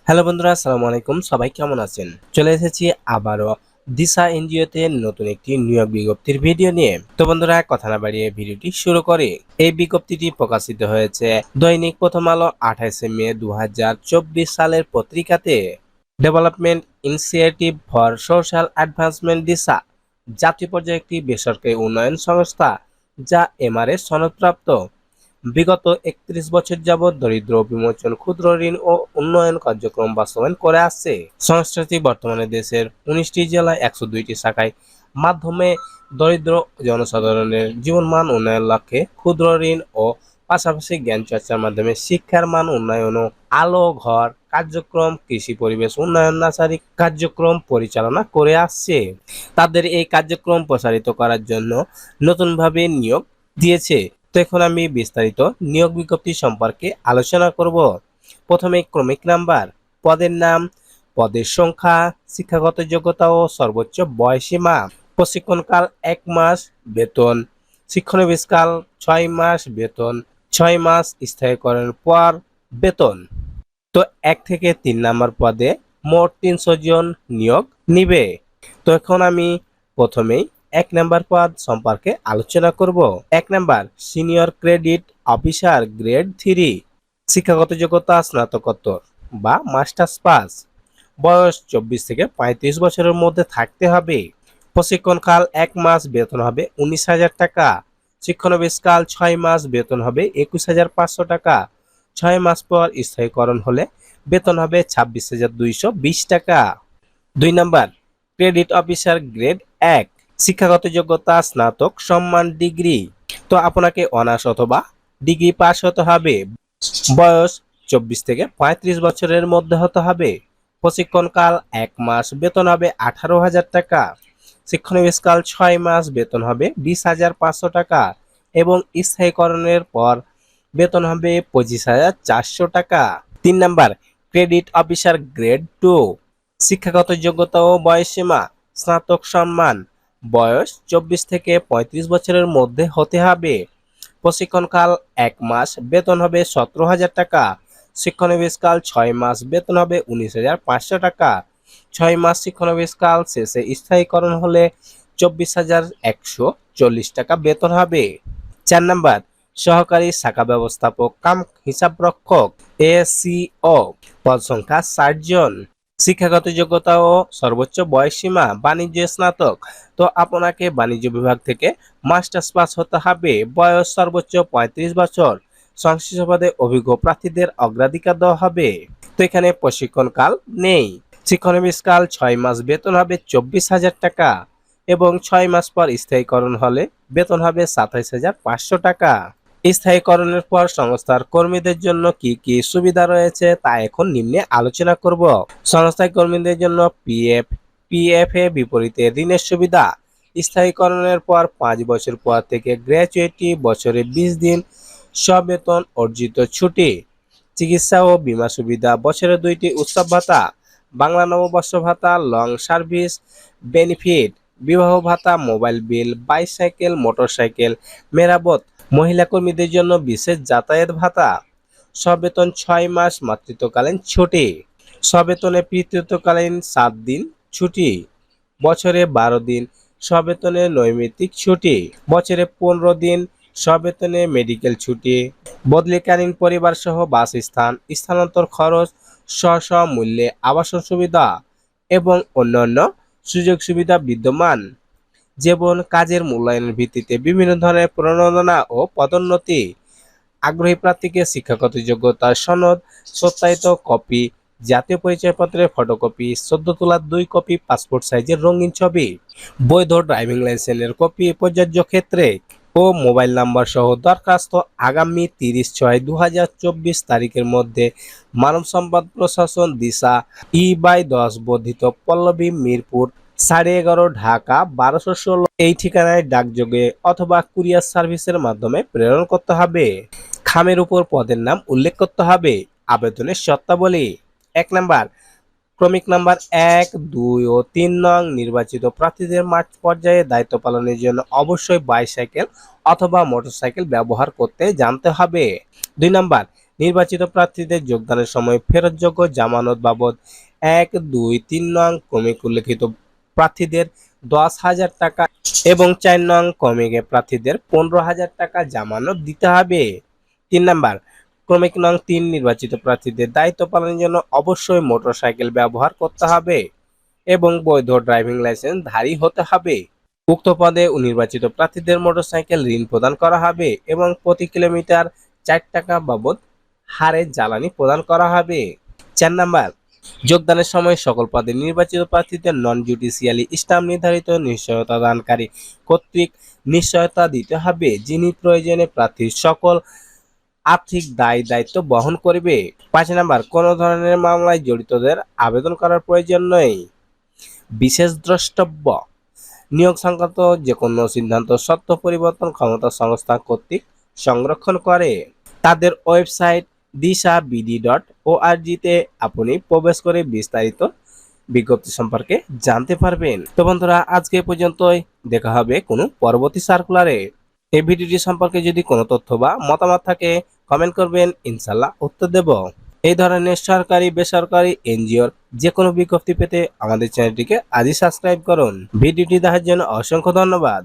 Hello বন্ধুরা, আসসালামু আলাইকুম। সবাই কেমন আছেন? চলে এসেছি আবারও দিশা এনজিওতে নতুন একটি নিয়োগ বিজ্ঞপ্তির ভিডিও নিয়ে। তো বন্ধুরা, কথা না বাড়িয়ে ভিডিওটি শুরু করি। এই বিজ্ঞপ্তিটি প্রকাশিত হয়েছে দৈনিক প্রথম আলো 28 মে 2024 সালের পত্রিকাতে। Development initiative for social advancement Disha জাতীয় পর্যায়ে একটি বেসরকারি উন্নয়ন সংস্থা, যা এমআরএস সনদপ্রাপ্ত। বিগত ৩১ বছর যাবৎ দরিদ্র বিমোচন, ক্ষুদ্র ঋণ ও উন্নয়ন কার্যক্রম বাস্তবায়ন করে আসছে। সংস্থাটি বর্তমানে দেশের ১৯টি জেলায় ১০২টি শাখায় মাধ্যমে দরিদ্র জনসাধারণের জীবনমান উন্নয়নের লক্ষ্যে ক্ষুদ্র ঋণ ও পাশাপাশি জ্ঞান চর্চার মাধ্যমে শিক্ষার মান উন্নয়ন ও আলো ঘর কার্যক্রম, কৃষি পরিবেশ উন্নয়ন, নার্সারি কার্যক্রম পরিচালনা করে আসছে। তাদের এই কার্যক্রম প্রসারিত করার জন্য নতুনভাবে নিয়োগ দিয়েছে। তো এখন আমি বিস্তারিত নিয়োগ বিজ্ঞপ্তি সম্পর্কে আলোচনা করব। প্রথমে ক্রমিক নাম্বার, পদের নাম, পদের সংখ্যা, শিক্ষাগত যোগ্যতা ও সর্বোচ্চ বয়সীমা। প্রশিক্ষণকাল ১ মাস, বেতন শিক্ষানবিশকাল ৬ মাস, বেতন ৬ মাস, স্থায়ীকরণের পর বেতন। তো ১ থেকে ৩ নাম্বার পদে মোট ৩০০ জন নিয়োগ নিবে। তো এখন আমি প্রথমেই ১ নাম্বার পদ সম্পর্কে আলোচনা করব। ১ number senior credit officer grade 3, শিক্ষাগত যোগ্যতা স্নাতকোত্তর বা মাস্টার্স পাস, বয়স ২৪ থেকে ৩৫ বছরের মধ্যে থাকতে হবে। প্রশিক্ষণকাল ১ মাস, বেতন হবে ১৯,০০০ টাকা। শিক্ষানবিশকাল ৬ মাস, বেতন হবে ২১,৫০০ টাকা। ৬ মাস পর স্থায়ীকরণ হলে বেতন হবে ২৬,২২০ টাকা। ২ নাম্বার ক্রেডিট অফিসার গ্রেড ১, শিক্ষাগত যোগ্যতা স্নাতক সম্মান ডিগ্রি। তো আপনাকে অনার্স অথবা ডিগ্রি পাস হতে হবে। বয়স ২৪ থেকে ৩৫ বছরের মধ্যে হতে হবে। প্রশিক্ষণকাল ১ মাস, বেতন হবে ১৮,০০০ টাকা। শিক্ষানবিশকাল ৬ মাস, বেতন হবে ২০,৫০০ টাকা এবং স্থায়ীকরণের পর বেতন হবে ২৫,৪০০ টাকা। ৩ নাম্বার ক্রেডিট অফিসার গ্রেড ২, শিক্ষাগত যোগ্যতা ও বয়সসীমা স্নাতক সম্মান, বয়স ২৪ থেকে ৩৫ বছরের মধ্যে হতে হবে। প্রশিক্ষণকাল ১ মাস, বেতন হবে ১৭,০০০ টাকা। শিক্ষানবিশকাল ৬ মাস, বেতন হবে ১৯,৫০০ টাকা। ৬ মাস শিক্ষানবিশকাল শেষে স্থায়ীকরণ হলে ২৪,১৪০ টাকা বেতন হবে। ৪ নাম্বার সহকারী শাখা ব্যবস্থাপক কাম হিসাবরক্ষক এসিও, পদ সংখ্যা ৬০ জন। শিক্ষাগত যোগ্যতা ও সর্বোচ্চ বয়সসীমা বাণিজ্য স্নাতক। তো আপনাকে বাণিজ্য বিভাগ থেকে মাস্টার্স পাস হতে হবে। বয়স সর্বোচ্চ ৩৫ বছর। সংশ্লিষ্ট পদে অভিজ্ঞ প্রার্থীদের অগ্রাধিকার দেওয়া হবে। তো এখানে প্রশিক্ষণকাল নেই। শিক্ষানবিশকাল ৬ মাস, বেতন হবে ২৪,০০০ টাকা এবং ৬ মাস পর স্থায়ীকরণ হলে বেতন হবে ২৭,৫০০ টাকা। স্থায়ীকরণের পর সংস্থার কর্মীদের জন্য কি কি সুবিধা রয়েছে তা এখন নিম্নে আলোচনা করব। সংস্থায় কর্মীদের জন্য পিএফ এ বিপরীতে ঋণের সুবিধা। স্থায়ীকরণের পর ৫ বছর পর থেকে গ্র্যাচুইটি, বছরে ২০ দিন সবেতন অর্জিত ছুটি। চিকিৎসা ও বীমা সুবিধা, বছরে ২টি উৎসব ভাতা, বাংলা নববর্ষ ভাতা, লং সার্ভিস বেনিফিট, বিবাহ ভাতা, মোবাইল বিল, বাইসাইকেল, মোটরসাইকেল মেরামত। মহিলা কর্মীদের জন্য বিশেষ যাতায়াত ভাতা। সবেতন ৬ মাস মাতৃত্বকালীন ছুটি। সবেতনে পিতৃত্বকালীন ৭ দিন ছুটি। বছরে ১২ দিন সবেতনে নৈমিত্তিক ছুটি। বছরে ১৫ দিন সবেতনে মেডিকেল ছুটি। বদলিকালীন পরিবার সহ বাসস্থান, স্থানান্তর খরচ, স্ব মূল্যে আবাসন সুবিধা এবং অন্যান্য সুযোগ সুবিধা বিদ্যমান, যেমন কাজের মূল্যায়নের ভিত্তিতে বিভিন্ন ধরনের প্রণোদনা ও পদোন্নতি। আগ্রহী প্রার্থীকে শিক্ষাগত যোগ্যতার সনদ, সত্যায়িত কপি, জাতীয় পরিচয়পত্রের ফটোকপি, সদ্য তোলা ২ কপি পাসপোর্ট সাইজের রঙিন ছবি, বৈধ ড্রাইভিং লাইসেন্সের কপি প্রযোজ্য ক্ষেত্রে ও মোবাইল নাম্বার সহ দরখাস্ত আগামী ৩০/৬/২০২৪ তারিখের মধ্যে মানব সম্পদ প্রশাসন, দিশা, ই/১০ বর্ধিত পল্লবী, মিরপুর 11.5 ঢাকা ১২১৬ এই ঠিকানায় ডাকযোগে অথবা কুরিয়ার সার্ভিসের মাধ্যমে প্রেরণ করতে হবে। খামের উপর পদের নাম উল্লেখ করতে হবে। আবেদনের শর্তাবলী: ১ নাম্বার ক্রমিক নাম্বার ১, ২ ও ৩ নং নির্বাচিত প্রার্থীদের মাঠ পর্যায়ে দায়িত্ব পালনের জন্য অবশ্যই বাইসাইকেল অথবা মোটরসাইকেল ব্যবহার করতে জানতে হবে। ২ নাম্বার নির্বাচিত প্রার্থীদের যোগদানের সময় ফেরতযোগ্য জামানত বাবদ ১, ২, ৩ নং ক্রমিক উল্লেখিত প্রার্থীদের ১০,০০০ টাকা এবং ৪ নং ক্রমিকে প্রার্থীদের ১৫,০০০ টাকা জামানত দিতে হবে। ৩ নাম্বার, ক্রমিক নং ৩ নির্বাচিত প্রার্থীদের দায়িত্ব পালনের জন্য অবশ্যই মোটরসাইকেল ব্যবহার করতে হবে এবং বৈধ ড্রাইভিং লাইসেন্সধারী হতে হবে। উক্ত পদে নির্বাচিত প্রার্থীদের মোটরসাইকেল ঋণ প্রদান করা হবে এবং প্রতি কিলোমিটার ৪ টাকা বাবদ হারে জ্বালানি প্রদান করা হবে। ৪ নাম্বার, যোগদানের সময় সকল পদে নির্বাচিত প্রার্থীদের নন জুডিশিয়ালি স্টাম্প নির্ধারিত নিশ্চয়তা দানকারী কর্তৃক নিশ্চয়তা দিতে হবে, যিনি প্রয়োজনে প্রার্থীর সকল আর্থিক দায়-দায়িত্ব বহন করবে। ৫ নাম্বার, কোনো ধরনের মামলায় জড়িতদের আবেদন করার প্রয়োজন নেই। বিশেষ দ্রষ্টব্য: নিয়োগ সংক্রান্ত যেকোনো সিদ্ধান্ত সত্ত্ব পরিবর্তন ক্ষমতা সংস্থা কর্তৃক সংরক্ষণ করে। তাদের ওয়েবসাইট disabd.org-তে আপনি প্রবেশ করে বিস্তারিত বিজ্ঞপ্তি সম্পর্কে জানতে পারবেন। তো বন্ধুরা, আজকে এ পর্যন্তই। দেখা হবে কোনো পরবর্তী সার্কুলারে। এই ভিডিওটি সম্পর্কে যদি কোনো তথ্য বা মতামত থাকে কমেন্ট করবেন, ইনশাল্লাহ উত্তর দেব। এই ধরনের সরকারি বেসরকারি এনজিওর যে কোনো বিজ্ঞপ্তি পেতে আমাদের চ্যানেলটিকে আজই সাবস্ক্রাইব করুন। ভিডিওটি দেখার জন্য অসংখ্য ধন্যবাদ।